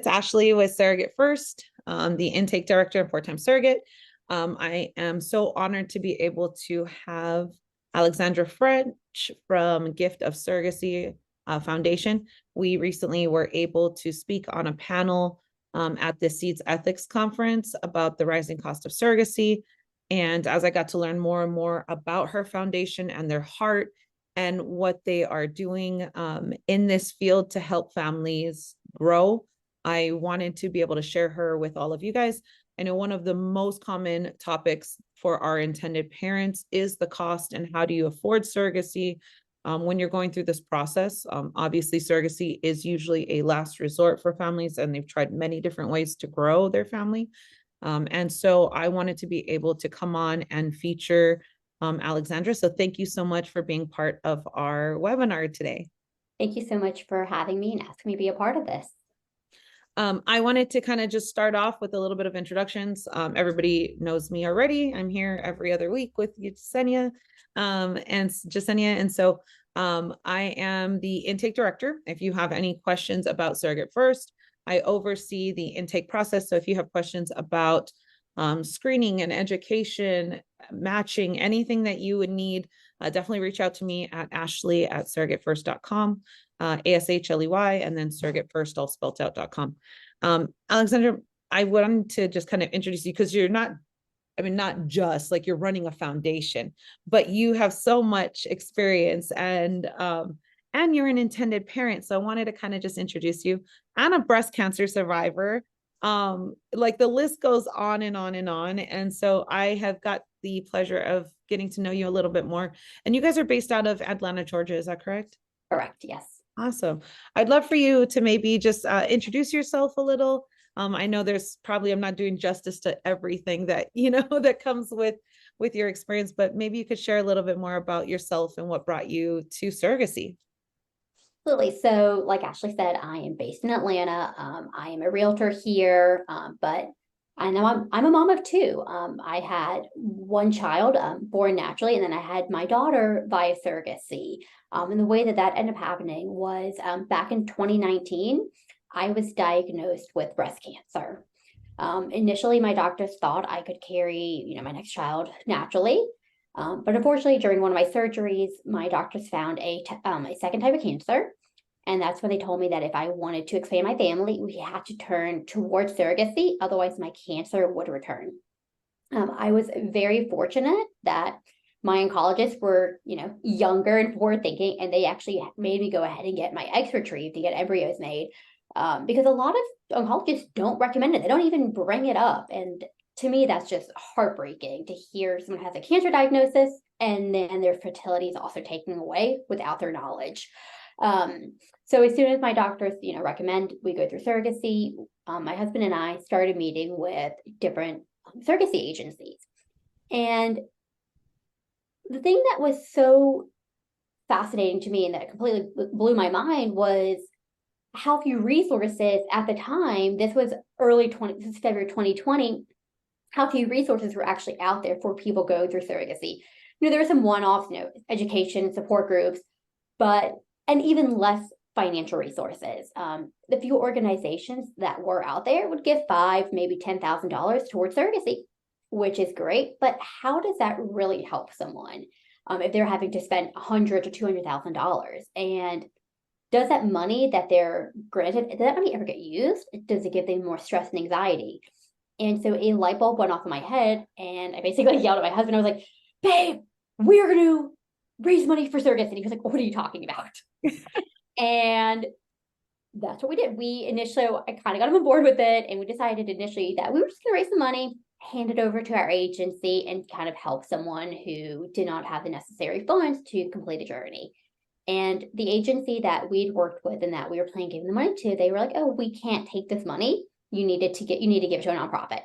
It's Ashley with SurrogateFirst, the intake director and part-time surrogate. I am so honored to be able to have Alexandra French from Gift of Surrogacy Foundation. We recently were able to speak on a panel at the Seeds Ethics Conference about the rising cost of surrogacy. And as I got to learn more and more about her foundation and their heart and what they are doing in this field to help families grow, I wanted to be able to share her with all of you guys. I know one of the most common topics for our intended parents is the cost and how do you afford surrogacy when you're going through this process. Obviously, surrogacy is usually a last resort for families, and they've tried many different ways to grow their family. And so I wanted to be able to come on and feature Alexandra. So thank you so much for being part of our webinar today. Thank you so much for having me and asking me to be a part of this. I wanted to kind of just start off with a little bit of introductions. Everybody knows me already. I'm here every other week with Yesenia and Jasenia. And so I am the intake director. If you have any questions about SurrogateFirst, I oversee the intake process. So if you have questions about screening and education, matching, anything that you would need, definitely reach out to me at ashley@surrogatefirst.com, ASHLEY, and then surrogatefirst all spelled out.com. Alexandra, I wanted to just kind of introduce you because you're not, I mean, not just like you're running a foundation, but you have so much experience and you're an intended parent. So I wanted to kind of just introduce you, and a breast cancer survivor. Like the list goes on and on and on. And so I have got the pleasure of getting to know you a little bit more. And you guys are based out of Atlanta, Georgia. Is that correct? Correct. Yes. Awesome. I'd love for you to maybe just introduce yourself a little. I know there's probably, I'm not doing justice to everything that, you know, that comes with your experience, but maybe you could share a little bit more about yourself and what brought you to surrogacy. Absolutely. So like Ashley said, I am based in Atlanta. I am a realtor here, but I know I'm a mom of two. I had one child born naturally, and then I had my daughter via surrogacy. And the way that ended up happening was back in 2019, I was diagnosed with breast cancer. Initially, my doctors thought I could carry, my next child naturally. But unfortunately, during one of my surgeries, my doctors found a second type of cancer. And that's when they told me that if I wanted to expand my family, we had to turn towards surrogacy. Otherwise, my cancer would return. I was very fortunate that my oncologists were, younger and forward thinking, and they actually made me go ahead and get my eggs retrieved to get embryos made. Because a lot of oncologists don't recommend it. They don't even bring it up. And to me, that's just heartbreaking to hear someone has a cancer diagnosis and then their fertility is also taken away without their knowledge. So as soon as my doctors, recommend we go through surrogacy, my husband and I started meeting with different surrogacy agencies. And the thing that was so fascinating to me and that completely blew my mind was how few resources at the time, this was February 2020, how few resources were actually out there for people going through surrogacy. There were some one-offs, education, support groups, and even less financial resources. The few organizations that were out there would give $5,000, maybe $10,000 towards surrogacy, which is great, but how does that really help someone if they're having to spend $100,000 to $200,000? And does that money that they're granted, does that money ever get used? Does it give them more stress and anxiety? And so a light bulb went off in my head, and I basically yelled at my husband. I was like, babe, we're going to raise money for surrogacy. And he was like, what are you talking about? And that's what we did. I kind of got him on board with it, and we decided initially that we were just going to raise the money, hand it over to our agency, and kind of help someone who did not have the necessary funds to complete a journey. And the agency that we'd worked with and that we were planning giving the money to, they were like, oh, we can't take this money. You need to give it to a nonprofit.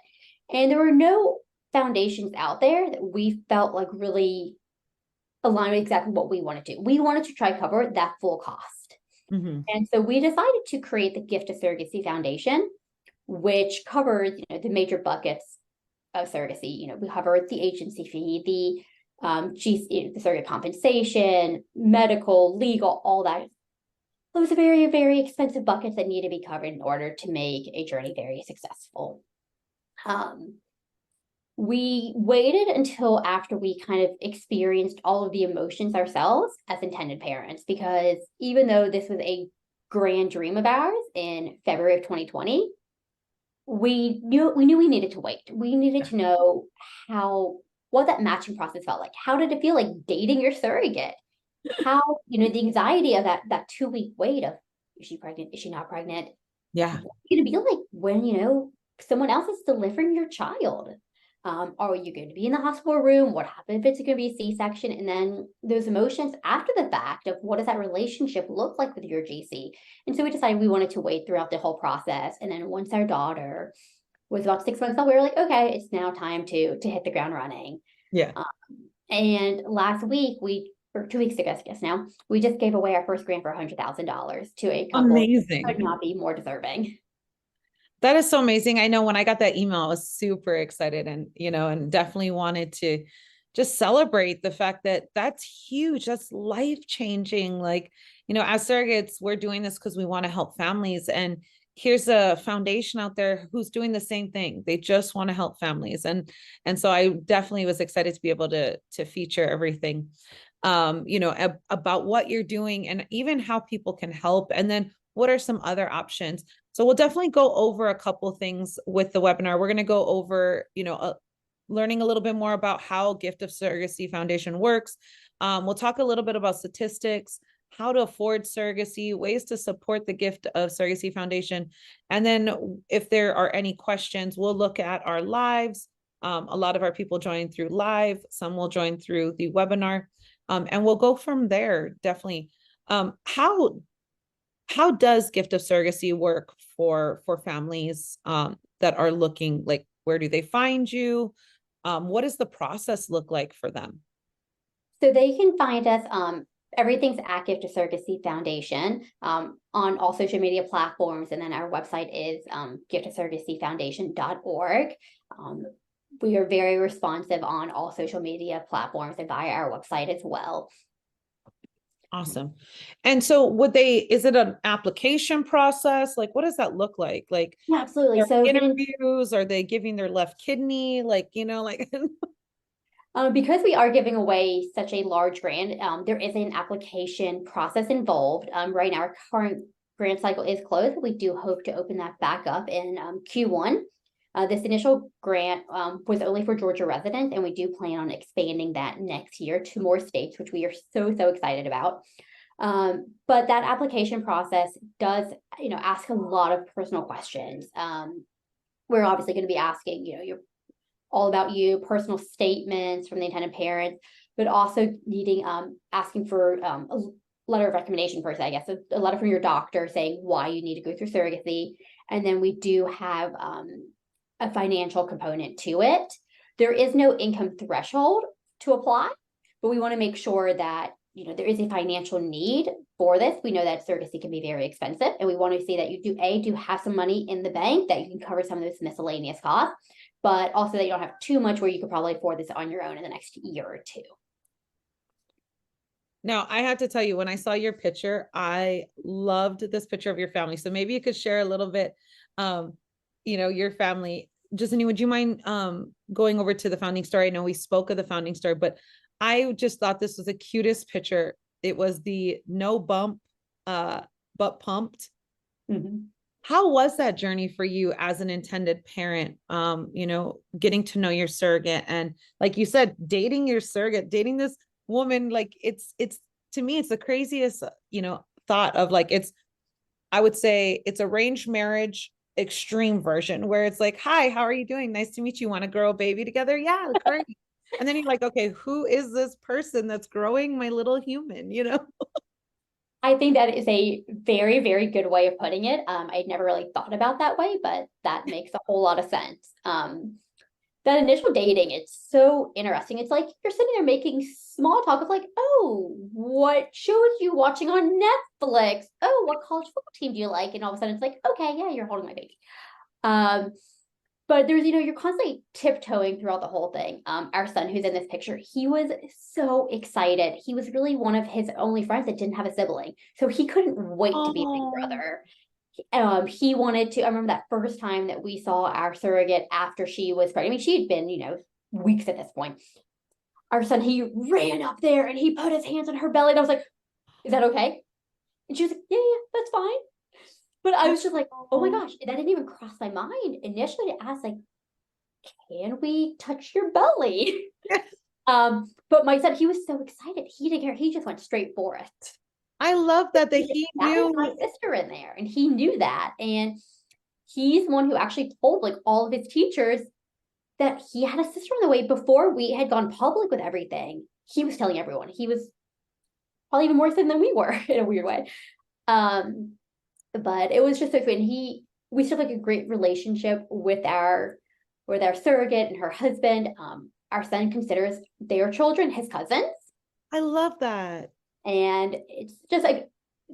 And there were no foundations out there that we felt like really aligned with exactly what we wanted to. We wanted to try to cover that full cost. Mm-hmm. And so we decided to create the Gift of Surrogacy Foundation, which covers, the major buckets of surrogacy. We cover the agency fee, the surrogate compensation, medical, legal, all that those are very, very expensive buckets that need to be covered in order to make a journey very successful. We waited until after we kind of experienced all of the emotions ourselves as intended parents, because even though this was a grand dream of ours in February of 2020, we knew we needed to wait. We needed to know what that matching process felt like. How did it feel like dating your surrogate? How, the anxiety of that 2-week wait of, is she pregnant? Is she not pregnant? Yeah. What's it going to be like when, someone else is delivering your child? Are you going to be in the hospital room? What happens if it's going to be a C-section? And then those emotions after the fact of what does that relationship look like with your GC? And so we decided we wanted to wait throughout the whole process. And then once our daughter was about 6 months old, we were like, okay, it's now time to hit the ground running. Yeah. And last week, or 2 weeks ago, I guess now, we just gave away our first grant for $100,000 to a couple Amazing. who could not be more deserving. That is so amazing. I know when I got that email, I was super excited and, and definitely wanted to just celebrate the fact that that's huge. That's life-changing. Like, as surrogates, we're doing this because we want to help families. And here's a foundation out there who's doing the same thing. They just want to help families. And so I definitely was excited to be able to feature everything, about what you're doing and even how people can help. And then what are some other options? So we'll definitely go over a couple of things with the webinar. We're going to go over, learning a little bit more about how Gift of Surrogacy Foundation works. We'll talk a little bit about statistics, how to afford surrogacy, ways to support the Gift of Surrogacy Foundation. And then if there are any questions, we'll look at our lives. A lot of our people join through live, some will join through the webinar, and we'll go from there, definitely. How does Gift of Surrogacy work for families that are looking, like, where do they find you? What does the process look like for them? So they can find us, everything's at Gift of Surrogacy Foundation, on all social media platforms. And then our website is giftofsurrogacyfoundation.org. We are very responsive on all social media platforms and via our website as well. Awesome. And so is it an application process? Like, what does that look like? Like, yeah, absolutely. So interviews, are they giving their left kidney? Like, because we are giving away such a large grant, there is an application process involved. Right now, our current grant cycle is closed, but we do hope to open that back up in Q1. This initial grant was only for Georgia residents, and we do plan on expanding that next year to more states, which we are so excited about. But that application process does, ask a lot of personal questions. We're obviously going to be asking, all about you, personal statements from the intended parents, but also asking for a letter of recommendation first, I guess, a letter from your doctor saying why you need to go through surrogacy. And then we do have a financial component to it. There is no income threshold to apply, but we want to make sure that there is a financial need for this. We know that surrogacy can be very expensive, and we want to see that you do have some money in the bank that you can cover some of those miscellaneous costs, but also that you don't have too much where you could probably afford this on your own in the next year or two. Now, I have to tell you, when I saw your picture, I loved this picture of your family. So maybe you could share a little bit, your family. Justine, would you mind going over to the founding story? I know we spoke of the founding story, but I just thought this was the cutest picture. It was the no bump, but pumped. Mm-hmm. How was that journey for you as an intended parent? Getting to know your surrogate, and like you said, dating your surrogate, dating this woman, like it's to me, it's the craziest, thought of, like, I would say it's arranged marriage extreme version, where it's like, hi, how are you doing? Nice to meet you. Want to grow a baby together? Yeah, great. And then you're like, okay, who is this person that's growing my little human, I think that is a very, very good way of putting it. I'd never really thought about that way, but that makes a whole lot of sense. That initial dating, it's so interesting. It's like you're sitting there making small talk of like, oh, what shows you watching on Netflix? Oh, what college football team do you like? And all of a sudden it's like, okay, yeah, you're holding my baby. but there's, you're constantly tiptoeing throughout the whole thing. Our son, who's in this picture, he was so excited. He was really one of his only friends that didn't have a sibling. So he couldn't wait to be a big Oh, brother. He wanted to, I remember that first time that we saw our surrogate after she was pregnant. I mean, she had been, weeks at this point. Our son, he ran up there and he put his hands on her belly. And I was like, is that okay? And she was like, yeah, yeah, that's fine. But I was just like, oh my gosh, that didn't even cross my mind initially to ask, like, can we touch your belly? But my son, he was so excited. He didn't care. He just went straight for it. I love that he That is my knew. sister in there. And he knew that. And he's the one who actually told like all of his teachers that he had a sister on the way before we had gone public with everything. He was telling everyone. He was probably even more thin than we were in a weird way. But it was just so sweet. And we still have like a great relationship with our surrogate and her husband. Our son considers their children his cousins. I love that. And it's just like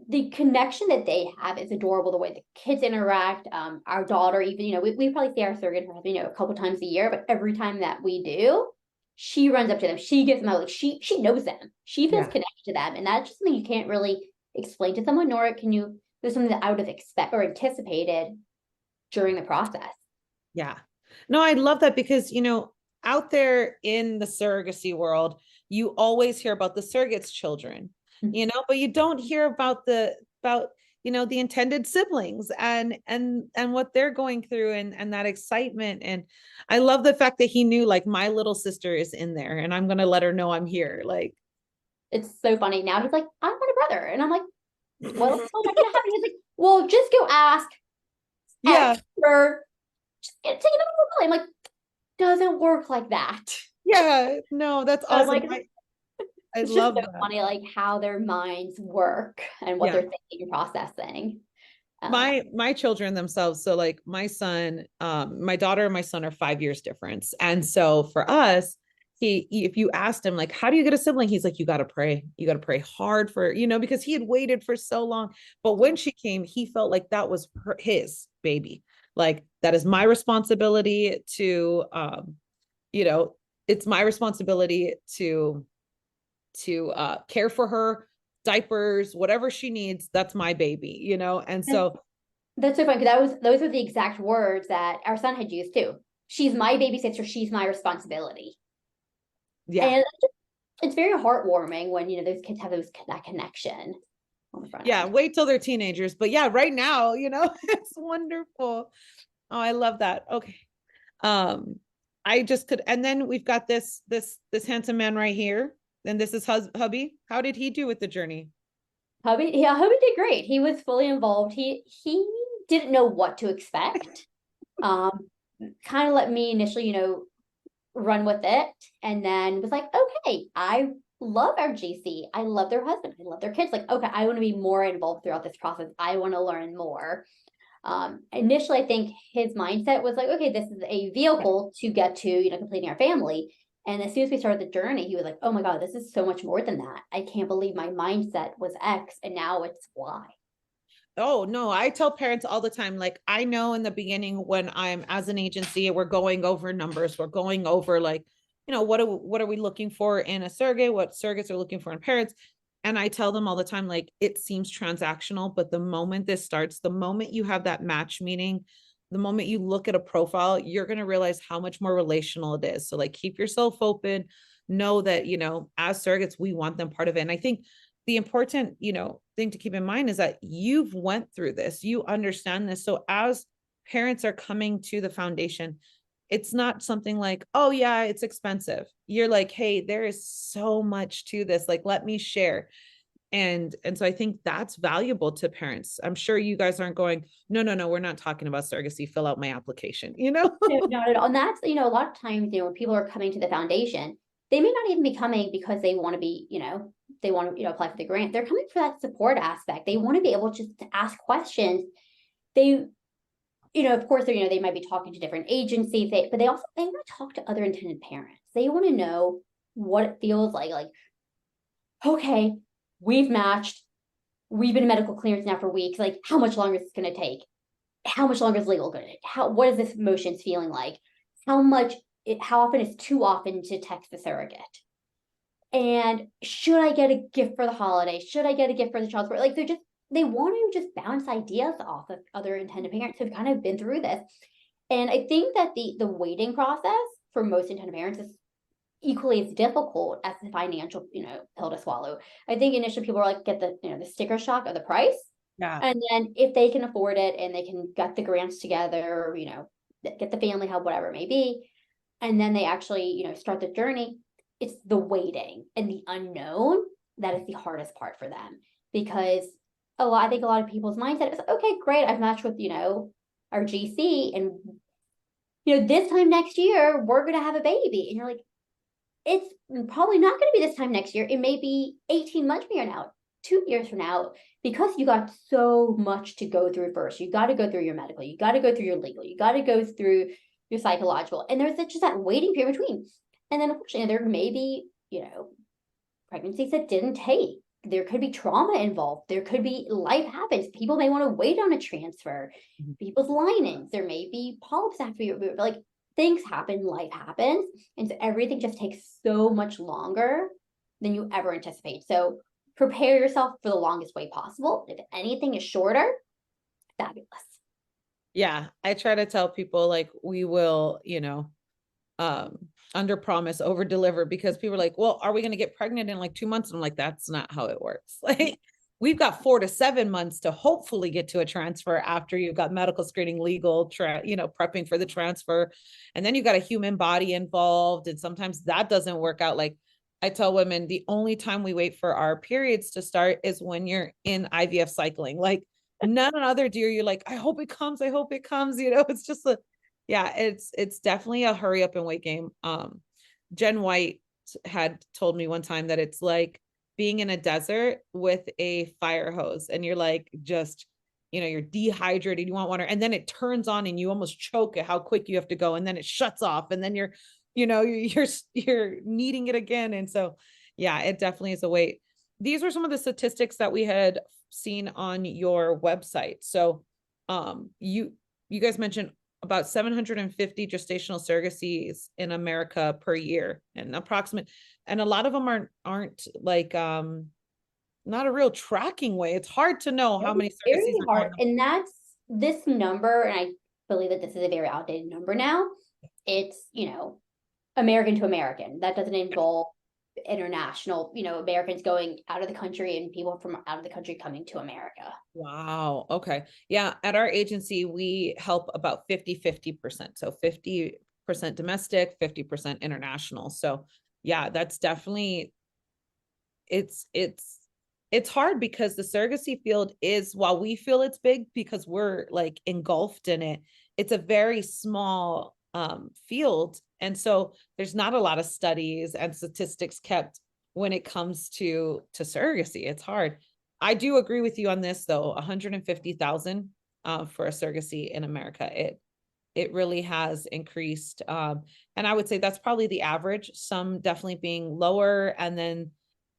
the connection that they have is adorable. The way the kids interact. Our daughter, even, we probably see our surrogate and her husband, a couple times a year, but every time that we do, she runs up to them. She gives them out, like she knows them. She feels Yeah. connected to them. And that's just something you can't really explain to someone, nor can you, there's something that I would have expected or anticipated during the process. Yeah. No, I love that because, out there in the surrogacy world, you always hear about the surrogate's children, but you don't hear about the intended siblings and what they're going through and that excitement. And I love the fact that he knew like my little sister is in there and I'm going to let her know I'm here. Like, It's so funny. Now he's like, I want a brother. And I'm like, well, it's not gonna happen. He's like, well, just go ask yeah, X for just take another play. I'm like, doesn't work like that. yeah, no, that's But I'm awesome. like, I it's just love so that. funny, like how their minds work and what Yeah. they're thinking and processing. My children themselves, so like my son, my daughter and my son are 5 years difference, and so for us, if you asked him like how do you get a sibling, he's like, you got to pray hard for, because he had waited for so long. But when she came, he felt like that was his baby, like that is my responsibility to you know it's my responsibility to care for her, diapers, whatever she needs, that's my baby, and And so that's so funny because those were the exact words that our son had used too. She's my baby sister. She's my responsibility. yeah. And it's very heartwarming when those kids have that connection on the front Yeah, end. wait till they're teenagers. But yeah, right now, it's wonderful. Oh, I love that. Okay. Um, I just could, and then we've got this handsome man right here. And this is hubby. How did he do with the journey? Hubby did great. He was fully involved. He didn't know what to expect. Um, kind of let me initially, run with it, and then was like, okay, I love our GC. I love their husband. I love their kids. Like, okay, I want to be more involved throughout this process. I want to learn more. Initially, I think his mindset was like, okay, this is a vehicle to get to, completing our family. And as soon as we started the journey, he was like, oh my God, this is so much more than that. I can't believe my mindset was X and now it's Y. Oh, no, I tell parents all the time, like, I know in the beginning when I'm as an agency, we're going over numbers, we're going over like, what are we looking for in a surrogate, what surrogates are looking for in parents. And I tell them all the time, like, it seems transactional, but the moment this starts, the moment you have that match meeting, the moment you look at a profile, you're going to realize how much more relational it is. So like, keep yourself open, know that, as surrogates, we want them part of it. And I think the important, thing to keep in mind is that you've went through this, you understand this. So as parents are coming to the foundation, it's not something like, oh yeah, it's expensive. You're like, hey, there is so much to this. Like, let me share. And so I think that's valuable to parents. I'm sure you guys aren't going, no, no, no, we're not talking about surrogacy. Fill out my application, No, not at all. And that's, a lot of times, when people are coming to the foundation, they may not even be coming because they want to be, they want to, apply for the grant. They're coming for that support aspect. They want to be able just to ask questions. They, of course, they might be talking to different agencies, but they want to talk to other intended parents. They want to know what it feels like, okay, we've matched, we've been in medical clearance now for weeks. Like, how much longer is this going to take? how much longer is legal going to, what is this emotions feeling like? How often is too often to text the surrogate? And should I get a gift for the holiday? Should I get a gift for the child's birthday? Like they want to just bounce ideas off of other intended parents who've kind of been through this. And I think that the waiting process for most intended parents is equally as difficult as the financial, pill to swallow. I think initially people are like, get the sticker shock of the price. Yeah. And then if they can afford it and they can get the grants together, get the family help, whatever it may be, and then they actually, start the journey, it's the waiting and the unknown that is the hardest part for them. Because I think a lot of people's mindset is, okay, great, I've matched with, our GC, and this time next year, we're gonna have a baby. And you're like, it's probably not going to be this time next year. It may be 18 months from now, 2 years from now, because you got so much to go through first. You got to go through your medical, you got to go through your legal, you got to go through your psychological, and there's just that waiting period between. And then unfortunately, there may be, pregnancies that didn't take. There could be trauma involved. There could be life happens. People may want to wait on a transfer. People's linings. There may be polyps after you remove. Like, things happen, life happens. And so everything just takes so much longer than you ever anticipate. So prepare yourself for the longest way possible. If anything is shorter, fabulous. Yeah. I try to tell people like we will, under promise, over deliver, because people are like, well, are we going to get pregnant in like 2 months? And I'm like, that's not how it works. Like, we've got 4 to 7 months to hopefully get to a transfer after you've got medical screening, legal, prepping for the transfer. And then you've got a human body involved. And sometimes that doesn't work out. Like, I tell women, the only time we wait for our periods to start is when you're in IVF cycling. Like, none other dear, you're like, I hope it comes. I hope it comes. It's just yeah, it's definitely a hurry up and wait game. Jen White had told me one time that it's like being in a desert with a fire hose, and you're like, just, you're dehydrated, you want water, and then it turns on and you almost choke at how quick you have to go, and then it shuts off, and then you're needing it again. And so, yeah, it definitely is a wait. These were some of the statistics that we had seen on your website. So, you guys mentioned about 750 gestational surrogacies in America per year, and a lot of them aren't like, not a real tracking way. It's hard to know how many very surrogacies are hard. going on. And that's this number, and I believe that this is a very outdated number now. It's, American to American. That doesn't involve international, Americans going out of the country and people from out of the country coming to America. Wow. Okay. Yeah. At our agency, we help about 50%. So 50% domestic, 50% international. So yeah, that's definitely, it's hard because the surrogacy field is, while we feel it's big because we're like engulfed in it, it's a very small field. And so there's not a lot of studies and statistics kept when it comes to surrogacy. It's hard. I do agree with you on this though. 150,000 for a surrogacy in America. It really has increased. And I would say that's probably the average, some definitely being lower, and then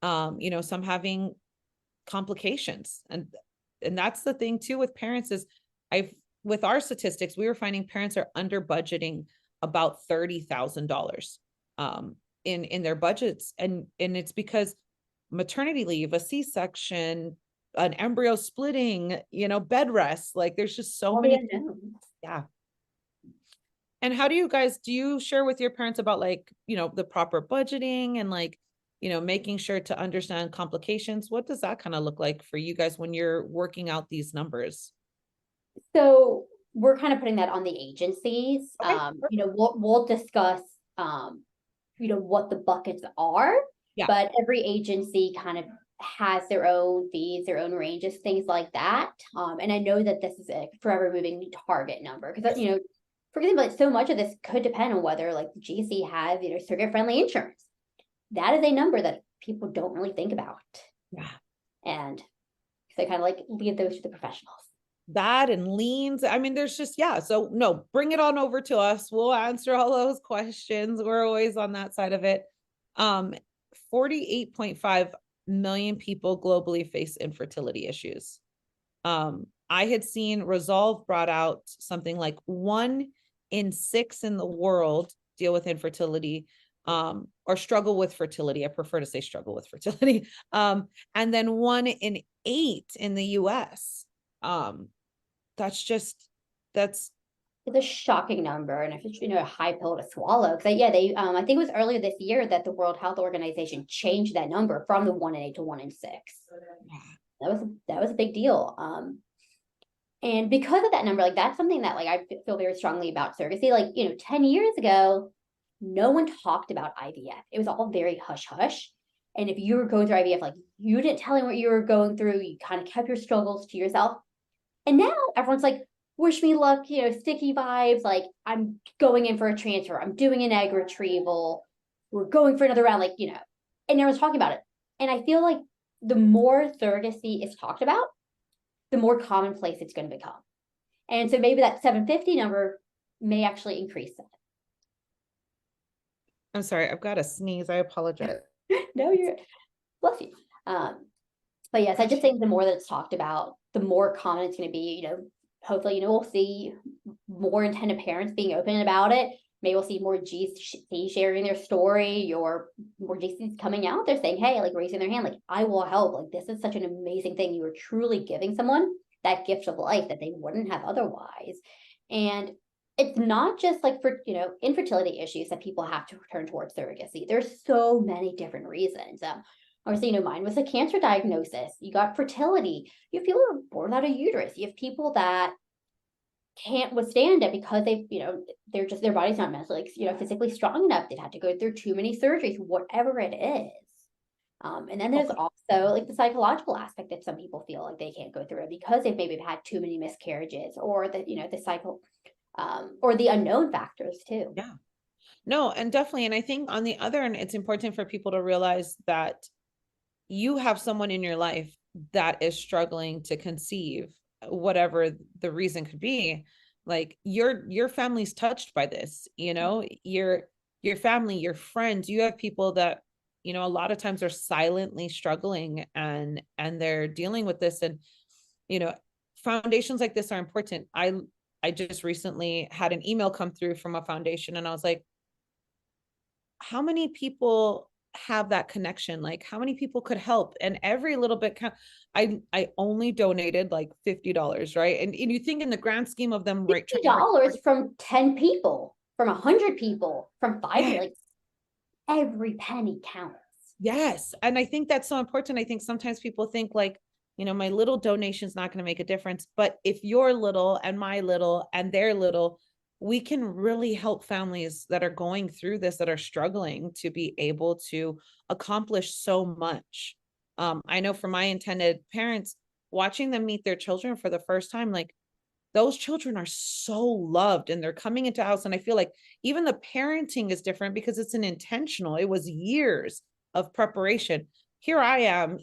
some having complications. And that's the thing too with parents is with our statistics, we were finding parents are under budgeting about $30,000 in their budgets. And it's because maternity leave, a C-section, an embryo splitting, bed rest, like there's just so many. Yeah. And how do you share with your parents about like, the proper budgeting and like, making sure to understand complications? What does that kind of look like for you guys when you're working out these numbers? So we're kind of putting that on the agencies. Okay. We'll discuss, what the buckets are, Yeah. but every agency kind of has their own fees, their own ranges, things like that. And I know that this is a forever moving target number because, for example, like so much of this could depend on whether like the GC has, surrogate friendly insurance. That is a number that people don't really think about. Yeah. And so kind of like leave those to the professionals. That and liens. I mean, there's just, yeah. So no, bring it on over to us. We'll answer all those questions. We're always on that side of it. 48.5 million people globally face infertility issues. I had seen Resolve brought out something like 1 in 6 in the world deal with infertility, or struggle with fertility. I prefer to say struggle with fertility. And then 1 in 8 in the US. That's just, that's, It's a shocking number, and if it's, a high pill to swallow. Because yeah, they I think it was earlier this year that the World Health Organization changed that number from the 1 in 8 to 1 in 6. That was a big deal. And because of that number, like that's something that like I feel very strongly about surrogacy. Like 10 years ago, no one talked about IVF. It was all very hush hush. And if you were going through IVF, like you didn't tell him what you were going through. You kind of kept your struggles to yourself. And now everyone's like, wish me luck, sticky vibes. Like I'm going in for a transfer. I'm doing an egg retrieval. We're going for another round. Like, and everyone's talking about it. And I feel like the more surrogacy is talked about, the more commonplace it's going to become. And so maybe that 750 number may actually increase that. I'm sorry, I've got a sneeze. I apologize. No, you're, bless you. But yes, I just think the more that it's talked about, the more common it's going to be. Hopefully, we'll see more intended parents being open about it. Maybe we'll see more GC sharing their story, or more GCs coming out there saying, hey, like raising their hand, like I will help. Like this is such an amazing thing. You are truly giving someone that gift of life that they wouldn't have otherwise. And it's not just like for, infertility issues that people have to turn towards surrogacy. There's so many different reasons. Obviously, mine was a cancer diagnosis. You got fertility. You have people who are born out of uterus. You have people that can't withstand it because they, they're just, their body's not mentally, physically strong enough. They've had to go through too many surgeries, whatever it is. And then there's also like the psychological aspect that some people feel like they can't go through it because they've maybe had too many miscarriages, or the, the cycle, or the unknown factors too. Yeah. No, and definitely. And I think on the other end, it's important for people to realize that you have someone in your life that is struggling to conceive, whatever the reason could be. Like your family's touched by this, your family, your friends, you have people that, a lot of times are silently struggling and they're dealing with this. And, foundations like this are important. I just recently had an email come through from a foundation, and I was like, how many people have that connection? Like how many people could help? And every little bit count. I only donated like $50, right? And you think in the grand scheme of them, right? $50 from 10 people, from 100 people, from 5, like every penny counts. Yes. And I think that's so important. I think sometimes people think like, my little donation is not going to make a difference. But if you're little and my little and their little, we can really help families that are going through this, that are struggling to be able to accomplish so much. I know for my intended parents, watching them meet their children for the first time, like those children are so loved and they're coming into house. And I feel like even the parenting is different because it's an intentional, it was years of preparation. Here I am,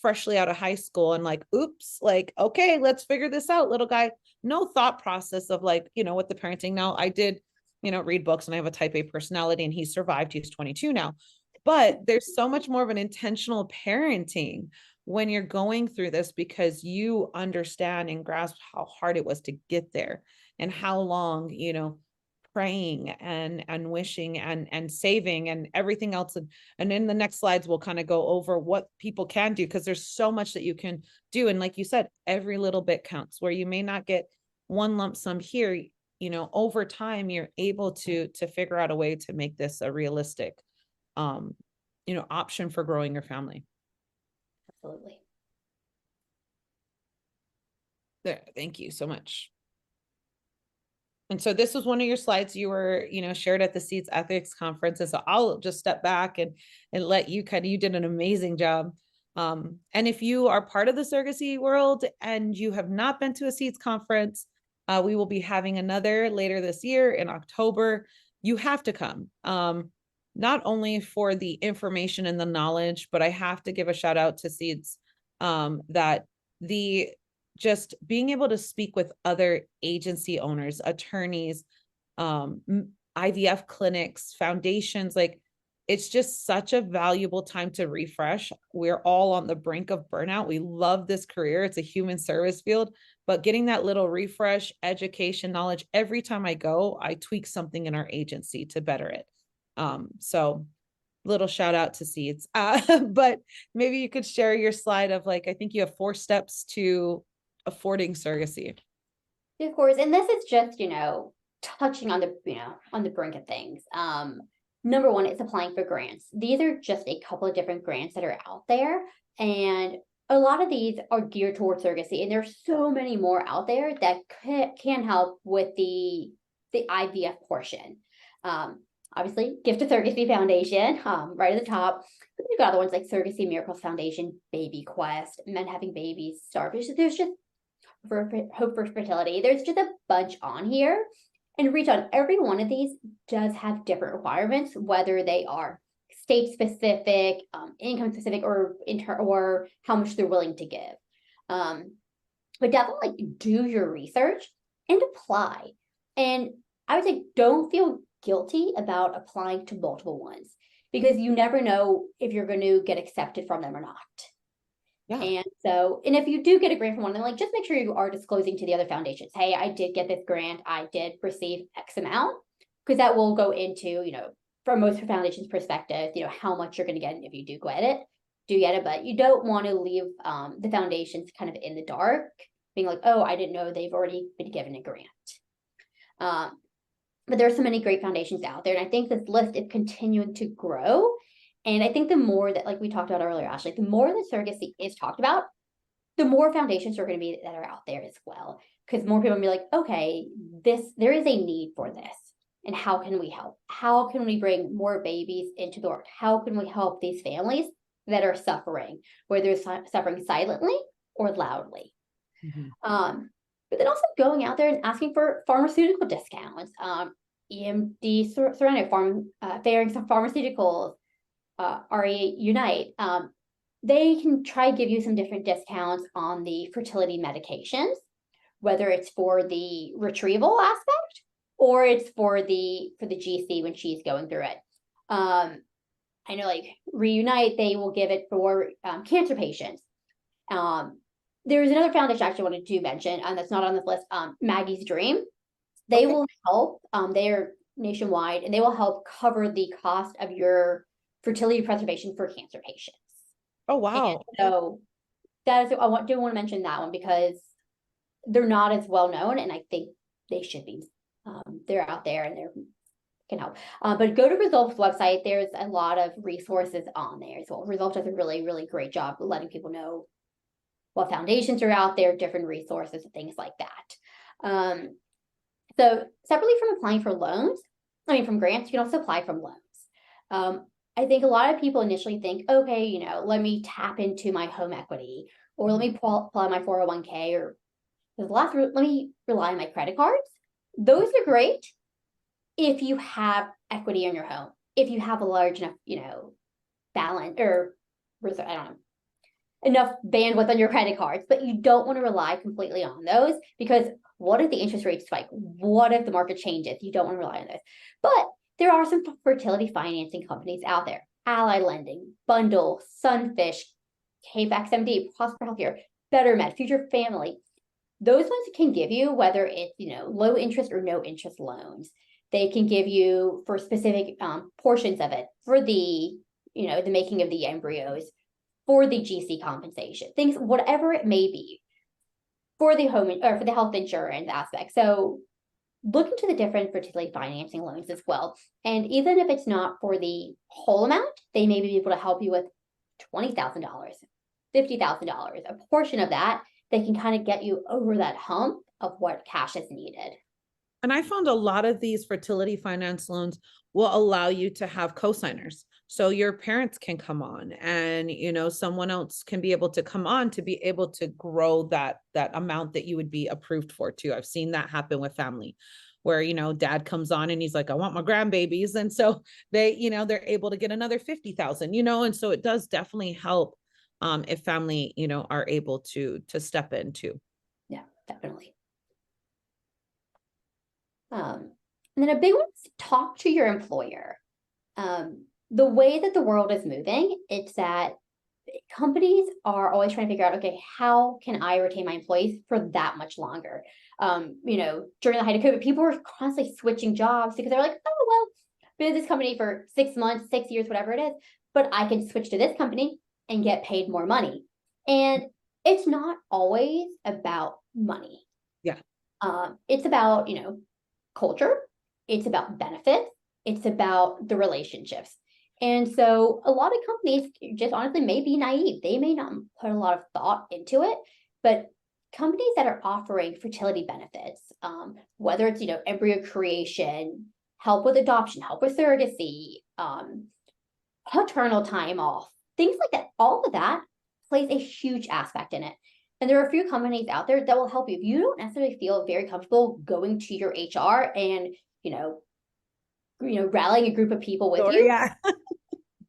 freshly out of high school and like, oops, like, okay, let's figure this out, little guy. No thought process of like, with the parenting. Now I did, read books, and I have a type A personality, and he survived. He's 22 now, but there's so much more of an intentional parenting when you're going through this, because you understand and grasp how hard it was to get there and how long, praying and wishing and saving and everything else. And in the next slides, we'll kind of go over what people can do, because there's so much that you can do. And like you said, every little bit counts. Where you may not get one lump sum here, over time, you're able to figure out a way to make this a realistic, option for growing your family. Absolutely. There, thank you so much. And so this was one of your slides you were, shared at the Seeds Ethics Conference. And so I'll just step back and let you you did an amazing job. And if you are part of the surrogacy world and you have not been to a Seeds conference, we will be having another later this year in October. You have to come, not only for the information and the knowledge, but I have to give a shout out to Seeds, that just being able to speak with other agency owners, attorneys, IVF clinics, foundations, like it's just such a valuable time to refresh. We're all on the brink of burnout. We love this career. It's a human service field, but getting that little refresh, education, knowledge, every time I go, I tweak something in our agency to better it. So little shout out to Seeds. But maybe you could share your slide of like, I think you have 4 steps to affording surrogacy. Of course, and this is just, touching on the, on the brink of things. Number one is applying for grants. These are just a couple of different grants that are out there, and a lot of these are geared towards surrogacy, and there's so many more out there that can help with the IVF portion. Obviously, Gift of Surrogacy Foundation, right at the top. But you've got other ones like Surrogacy Miracles Foundation, Baby Quest, Men Having Babies, Starfish. There's just Hope for Fertility. There's just a bunch on here. And reach on every one of these does have different requirements, whether they are state specific, income specific, or or how much they're willing to give. But definitely do your research and apply. And I would say don't feel guilty about applying to multiple ones, because you never know if you're going to get accepted from them or not. Yeah. And if you do get a grant from one of them, like, just make sure you are disclosing to the other foundations, hey, I did get this grant, I did receive X amount, because that will go into, from most foundations' perspective, how much you're going to get if you do get it. But you don't want to leave the foundations kind of in the dark, being like, oh, I didn't know they've already been given a grant. But there are so many great foundations out there, and I think this list is continuing to grow. And I think the more that, like we talked about earlier, Ashley, the more that surrogacy is talked about, the more foundations are going to be that are out there as well. Because more people will be like, okay, there is a need for this. And how can we help? How can we bring more babies into the world? How can we help these families that are suffering, whether they're suffering silently or loudly? But then also going out there and asking for pharmaceutical discounts, EMD Sereno, fairing some pharmaceuticals, RE Unite, they can try to give you some different discounts on the fertility medications, whether it's for the retrieval aspect or it's for the GC when she's going through it. I know, like Reunite, they will give it for cancer patients. There's another foundation I actually wanted to mention, and that's not on this list, Maggie's Dream. They will help, they're nationwide, and they will help cover the cost of your fertility preservation for cancer patients. Oh, wow. And so that is, I do want to mention that one, because they're not as well known, and I think they should be. They're out there and they can help. But go to Result's website. There's a lot of resources on there as well. Result does a really, really great job of letting people know what foundations are out there, different resources, and things like that. So separately from applying for loans, from grants, you can also apply from loans. I think a lot of people initially think, okay, let me tap into my home equity, or let me apply my 401k, or let me rely on my credit cards. Those are great if you have equity in your home, if you have a large enough, balance, or I don't know, enough bandwidth on your credit cards. But you don't want to rely completely on those, because what if the interest rates spike? What if the market changes? You don't want to rely on those. But there are some fertility financing companies out there: Ally Lending, Bundle, Sunfish, KFAX MD, Prosper Healthcare, BetterMed, Future Family. Those ones can give you, whether it's low interest or no interest loans. They can give you for specific portions of it, for the the making of the embryos, for the GC compensation, things, whatever it may be, for the home or for the health insurance aspect. So look into the different fertility financing loans as well. And even if it's not for the whole amount, they may be able to help you with $20,000, $50,000, a portion of that. They can kind of get you over that hump of what cash is needed. And I found a lot of these fertility finance loans will allow you to have co-signers. So your parents can come on, and, someone else can be able to come on to be able to grow that amount that you would be approved for too. I've seen that happen with family where, dad comes on and he's like, I want my grandbabies. And so they, they're able to get another 50,000, and so it does definitely help if family, are able to step in too. Yeah, definitely. And then a big one is talk to your employer. The way that the world is moving, it's that companies are always trying to figure out, okay, how can I retain my employees for that much longer? During the height of COVID, people were constantly switching jobs because they're like, oh, well, been at this company for 6 months, 6 years, whatever it is, but I can switch to this company and get paid more money. And it's not always about money. Yeah. It's about, culture. It's about benefits. It's about the relationships. And so a lot of companies just honestly may be naive. They may not put a lot of thought into it, but companies that are offering fertility benefits, whether it's, embryo creation, help with adoption, help with surrogacy, paternal time off, things like that, all of that plays a huge aspect in it. And there are a few companies out there that will help you. If you don't necessarily feel very comfortable going to your HR and, rallying a group of people with you, Yeah.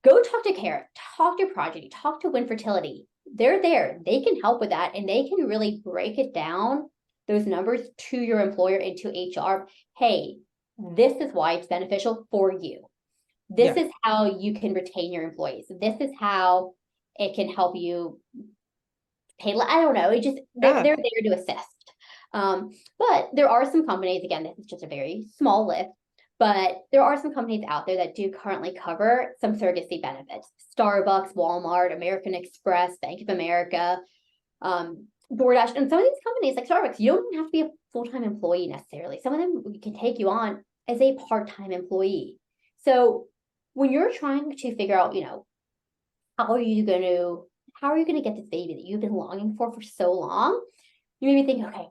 go talk to Kara, talk to Progeny, talk to Win Fertility. They're there. They can help with that. And they can really break it down, those numbers, to your employer and to HR. Hey, this is why it's beneficial for you. This is how you can retain your employees. This is how it can help you pay. I don't know. They're there to assist. But there are some companies, again, this is just a very small list, but there are some companies out there that do currently cover some surrogacy benefits. Starbucks, Walmart, American Express, Bank of America, DoorDash, and some of these companies like Starbucks, you don't even have to be a full-time employee necessarily. Some of them can take you on as a part-time employee. So when you're trying to figure out, how are you going to get this baby that you've been longing for so long? You may be thinking, okay,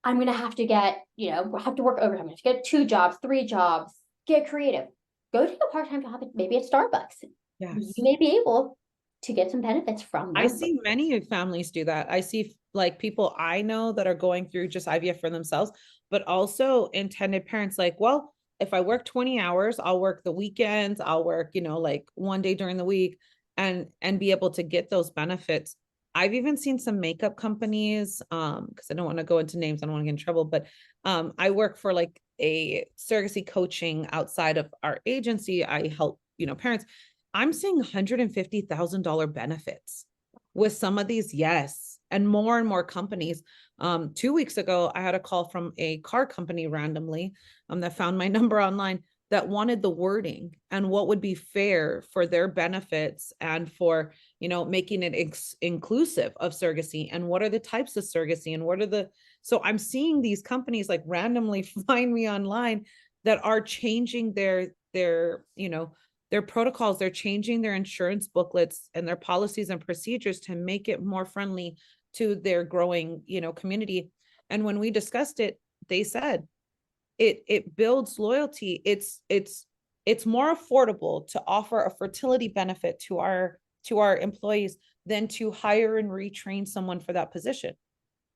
I'm going to have to get, have to work overtime. I have to get 2 jobs, 3 jobs, get creative. Go take a part-time job, maybe at Starbucks. Yes. You may be able to get some benefits from them. I see many families do that. I see like people I know that are going through just IVF for themselves, but also intended parents like, well, if I work 20 hours, I'll work the weekends, I'll work, like one day during the week and be able to get those benefits. I've even seen some makeup companies, because I don't want to go into names, I don't want to get in trouble, but I work for like a surrogacy coaching outside of our agency. I help, parents. I'm seeing $150,000 benefits with some of these. Yes. And more companies. 2 weeks ago, I had a call from a car company randomly, that found my number online, that wanted the wording and what would be fair for their benefits and for, making it inclusive of surrogacy and what are the types of surrogacy and what are the, so I'm seeing these companies like randomly find me online that are changing their, their protocols. They're changing their insurance booklets and their policies and procedures to make it more friendly to their growing, community. And when we discussed it, they said it builds loyalty. It's more affordable to offer a fertility benefit to our employees than to hire and retrain someone for that position.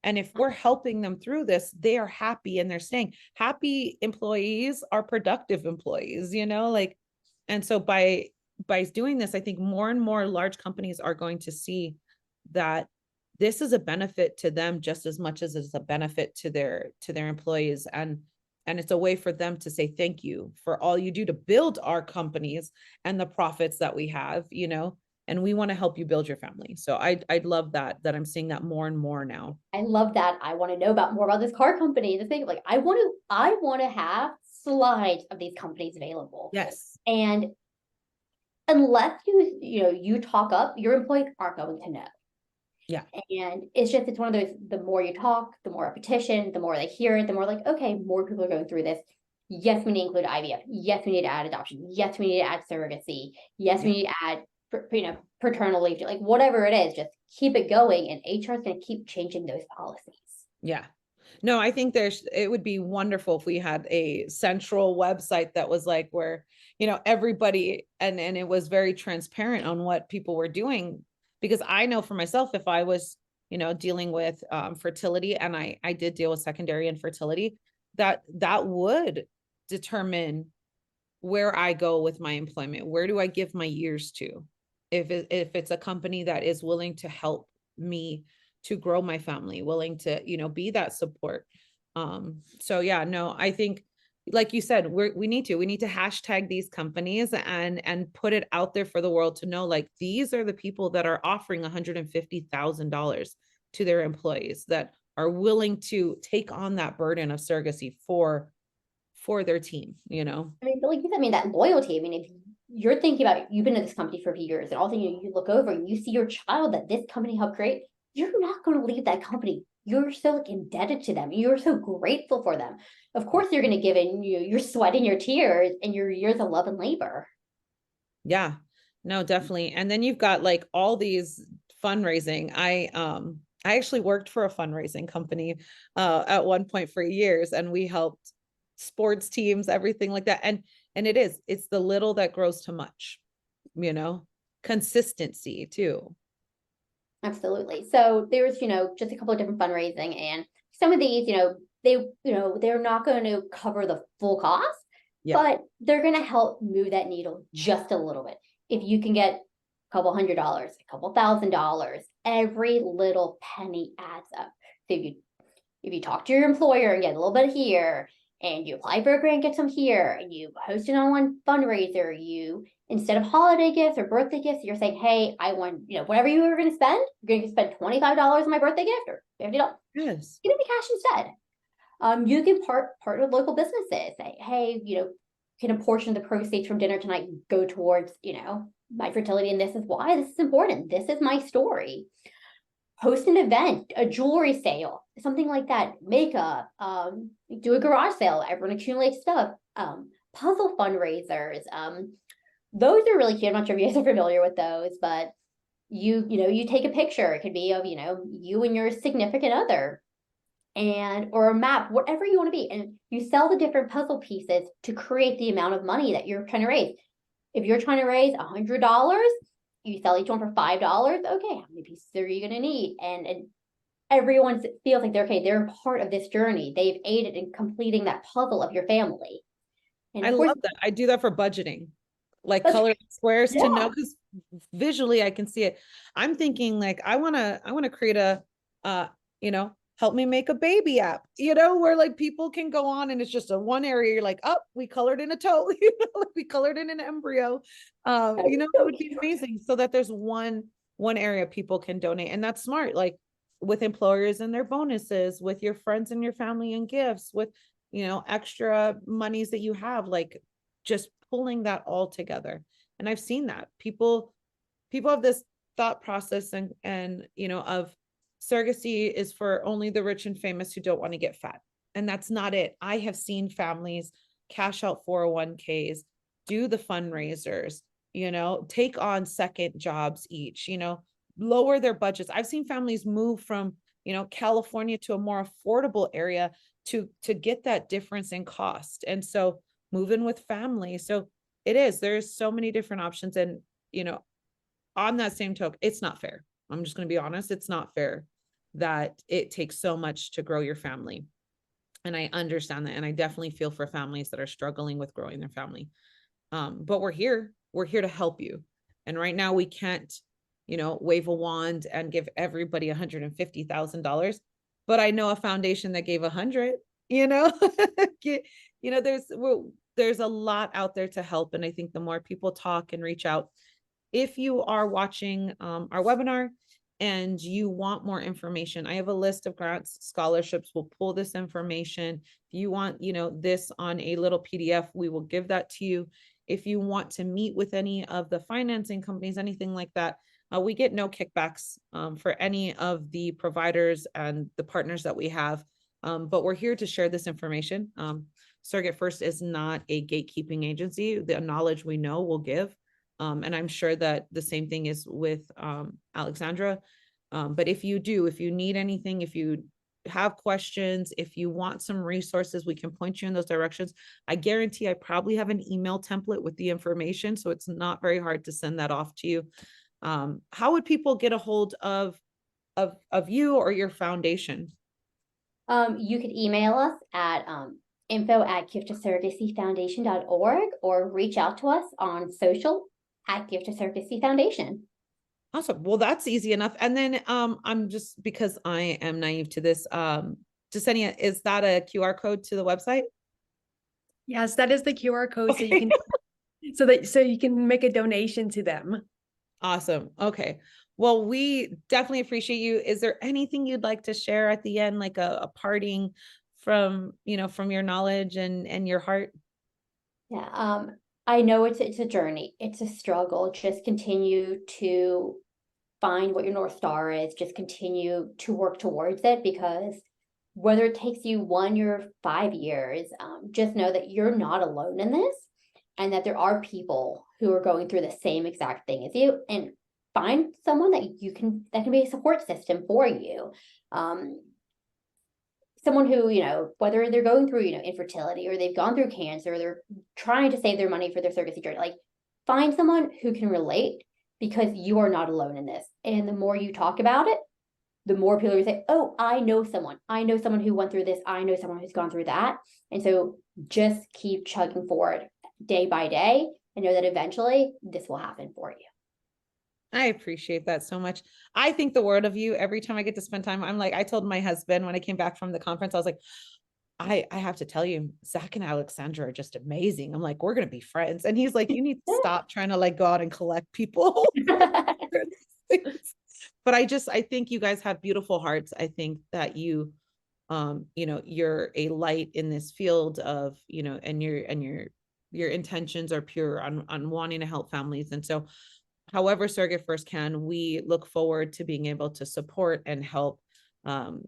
And if we're helping them through this, they are happy and they're staying. Happy employees are productive employees, and so by doing this, I think more and more large companies are going to see that this is a benefit to them just as much as it's a benefit to their employees. And it's a way for them to say thank you for all you do to build our companies and the profits that we have, and we want to help you build your family. So I'd love that I'm seeing that more and more now. I love that. I want to know more about this car company. The thing, like I want to have slides of these companies available. Yes. And unless you talk up, your employees aren't going to know. Yeah. And it's one of those, the more you talk, the more repetition, the more they hear it, the more like, okay, more people are going through this. Yes, we need to include IVF. Yes, we need to add adoption. Yes, we need to add surrogacy. Yes, we need to add, paternal leave, like whatever it is, just keep it going. And HR is going to keep changing those policies. Yeah. No, I think it would be wonderful if we had a central website that was like where, everybody, and it was very transparent on what people were doing. Because I know for myself, if I was, dealing with fertility, and I did deal with secondary infertility, that would determine where I go with my employment. Where do I give my years to? If it's a company that is willing to help me to grow my family, willing to, be that support. So yeah, no, I think like you said, we need to hashtag these companies and put it out there for the world to know, like, these are the people that are offering $150,000 to their employees, that are willing to take on that burden of surrogacy for their team, you know? I mean, but like you said, I mean, that loyalty. I mean, if you're thinking about it, you've been in this company for a few years, and all of a sudden you look over and you see your child that this company helped create, you're not going to leave that company. You're so like indebted to them. You're so grateful for them. Of course, you're going to give in your sweat and your tears and your years of love and labor. Yeah, no, definitely. And then you've got like all these fundraising. I actually worked for a fundraising company at one point for years, and we helped sports teams, everything like that. And it's the little that grows to much, you know, consistency too. Absolutely. So there's, just a couple of different fundraising, and some of these, they're not going to cover the full cost, Yeah. but they're going to help move that needle just a little bit. If you can get a couple $100s, a couple $1,000, every little penny adds up. So if you talk to your employer and get a little bit here, and you apply for a grant, get some here, and you host an online fundraiser, you, instead of holiday gifts or birthday gifts, you're saying, hey, I want, whatever you were going to spend, you're going to spend $25 on my birthday gift or $50. Yes. Give me cash instead. You can partner with local businesses. Say, hey, can a portion of the proceeds from dinner tonight go towards, my fertility, and this is why this is important. This is my story. Host an event, a jewelry sale, something like that, makeup, do a garage sale, everyone accumulates stuff, puzzle fundraisers. Those are really cute. I'm not sure if you guys are familiar with those, but you take a picture. It could be of, you and your significant other, or a map, whatever you want to be. And you sell the different puzzle pieces to create the amount of money that you're trying to raise. If you're trying to raise $100, you sell each one for $5. Okay, how many pieces are you going to need? And everyone feels like they're part of this journey. They've aided in completing that puzzle of your family. And I of course, love that. I do that for budgeting, like that's, colored squares to know, yeah, because visually I can see it. I'm thinking like I want to create a you know, help me make a baby app, you know, where like people can go on and it's just a one area. You're like, oh, we colored in a toe, you know, like we colored in an embryo. You know, it so would be amazing, so that there's one area people can donate. And that's smart, like with employers and their bonuses, with your friends and your family and gifts, with, you know, extra monies that you have, like just pulling that all together. And I've seen that people have this thought process, and you know, of surrogacy is for only the rich and famous who don't want to get fat. And that's not it. I have seen families cash out 401ks, do the fundraisers, you know, take on second jobs each, you know, lower their budgets. I've seen families move from, you know, California to a more affordable area to get that difference in cost. And so move in with family. So there's so many different options. And, you know, on that same token, it's not fair. I'm just going to be honest. It's not fair that it takes so much to grow your family. And I understand that. And I definitely feel for families that are struggling with growing their family. But we're here to help you. And right now we can't, you know, wave a wand and give everybody $150,000. But I know a foundation that gave 100, you know, you know, there's a lot out there to help. And I think the more people talk and reach out, if you are watching our webinar and you want more information, I have a list of grants, scholarships. We'll pull this information. If you want, you know, this on a little PDF, we will give that to you. If you want to meet with any of the financing companies, anything like that, we get no kickbacks for any of the providers and the partners that we have. But we're here to share this information. SurrogateFirst is not a gatekeeping agency. The knowledge we know we'll give. And I'm sure that the same thing is with Alexandra. But if you need anything, if you have questions, if you want some resources, we can point you in those directions. I guarantee I probably have an email template with the information, so it's not very hard to send that off to you. How would people get a hold of you or your foundation? you could email us at info@giftofsurrogacyfoundation.org, or reach out to us on social at Gift of Surrogacy Foundation. Awesome. Well, that's easy enough. And then I'm just, because I am naive to this, Jasenia, is that a QR code to the website? Yes, that is the QR code. So you Okay. can, so you can make a donation to them. Awesome. Okay. Well, we definitely appreciate you. Is there anything you'd like to share at the end, like a parting from, from your knowledge and your heart? Yeah, I know it's a journey, it's a struggle. Just continue to find what your North Star is, just continue to work towards it, because whether it takes you 1 year or 5 years, just know that you're not alone in this, and that there are people who are going through the same exact thing as you, and find someone that can be a support system for you. Someone who, whether they're going through, infertility, or they've gone through cancer, or they're trying to save their money for their surrogacy journey, like, find someone who can relate, because you are not alone in this. And the more you talk about it, the more people will say, oh, I know someone who went through this. I know someone who's gone through that. And so just keep chugging forward day by day, and know that eventually this will happen for you. I appreciate that so much. I think the world of you every time I get to spend time. I'm like, I told my husband when I came back from the conference, I was like, I have to tell you, Zach and Alexandra are just amazing. I'm like, we're going to be friends. And he's like, you need to stop trying to like go out and collect people. But I think you guys have beautiful hearts. I think that you're a light in this field of, and your intentions are pure on wanting to help families. And so however SurrogateFirst can, we look forward to being able to support and help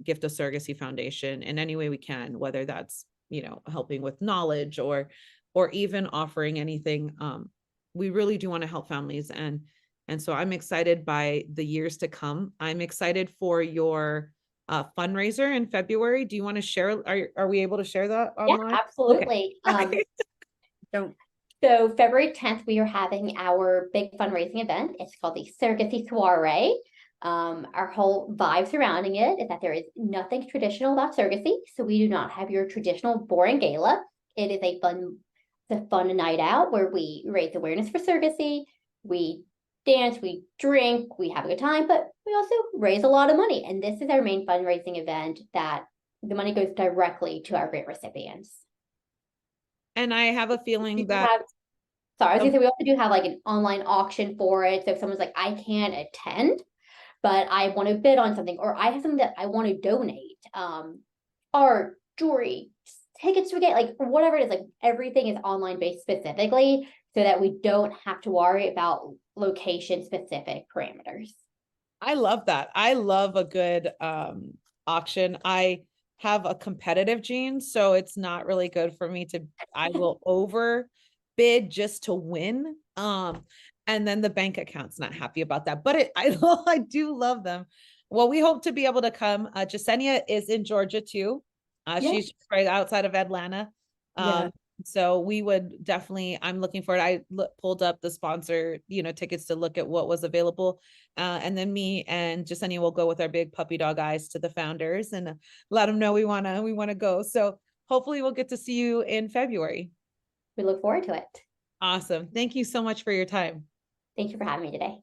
Gift of Surrogacy Foundation in any way we can, whether that's, helping with knowledge or even offering anything. We really do want to help families. And so I'm excited by the years to come. I'm excited for your fundraiser in February. Do you want to share? Are we able to share that Yeah, online? absolutely. Okay. So February 10th, we are having our big fundraising event. It's called the Surrogacy Soiree. Our whole vibe surrounding it is that there is nothing traditional about surrogacy. So we do not have your traditional boring gala. It is a fun night out where we raise awareness for surrogacy. We dance, we drink, we have a good time, but we also raise a lot of money. And this is our main fundraising event, that the money goes directly to our grant recipients. And I have a feeling that Sorry, I was gonna say, we also do have like an online auction for it. So if someone's like, I can't attend, but I want to bid on something, or I have something that I want to donate, art, jewelry, tickets to get, like, whatever it is, like, everything is online based specifically, so that we don't have to worry about location specific parameters. I love that. I love a good auction. I have a competitive gene, so it's not really good for me I will over bid just to win. And then the bank account's not happy about that, but I do love them. Well, we hope to be able to come. Jasenia is in Georgia too. She's right outside of Atlanta. So we would definitely, I'm looking forward. I pulled up the sponsor, tickets to look at what was available. And then me and Jasenia will go with our big puppy dog eyes to the founders and let them know we want to go. So hopefully we'll get to see you in February. We look forward to it. Awesome. Thank you so much for your time. Thank you for having me today.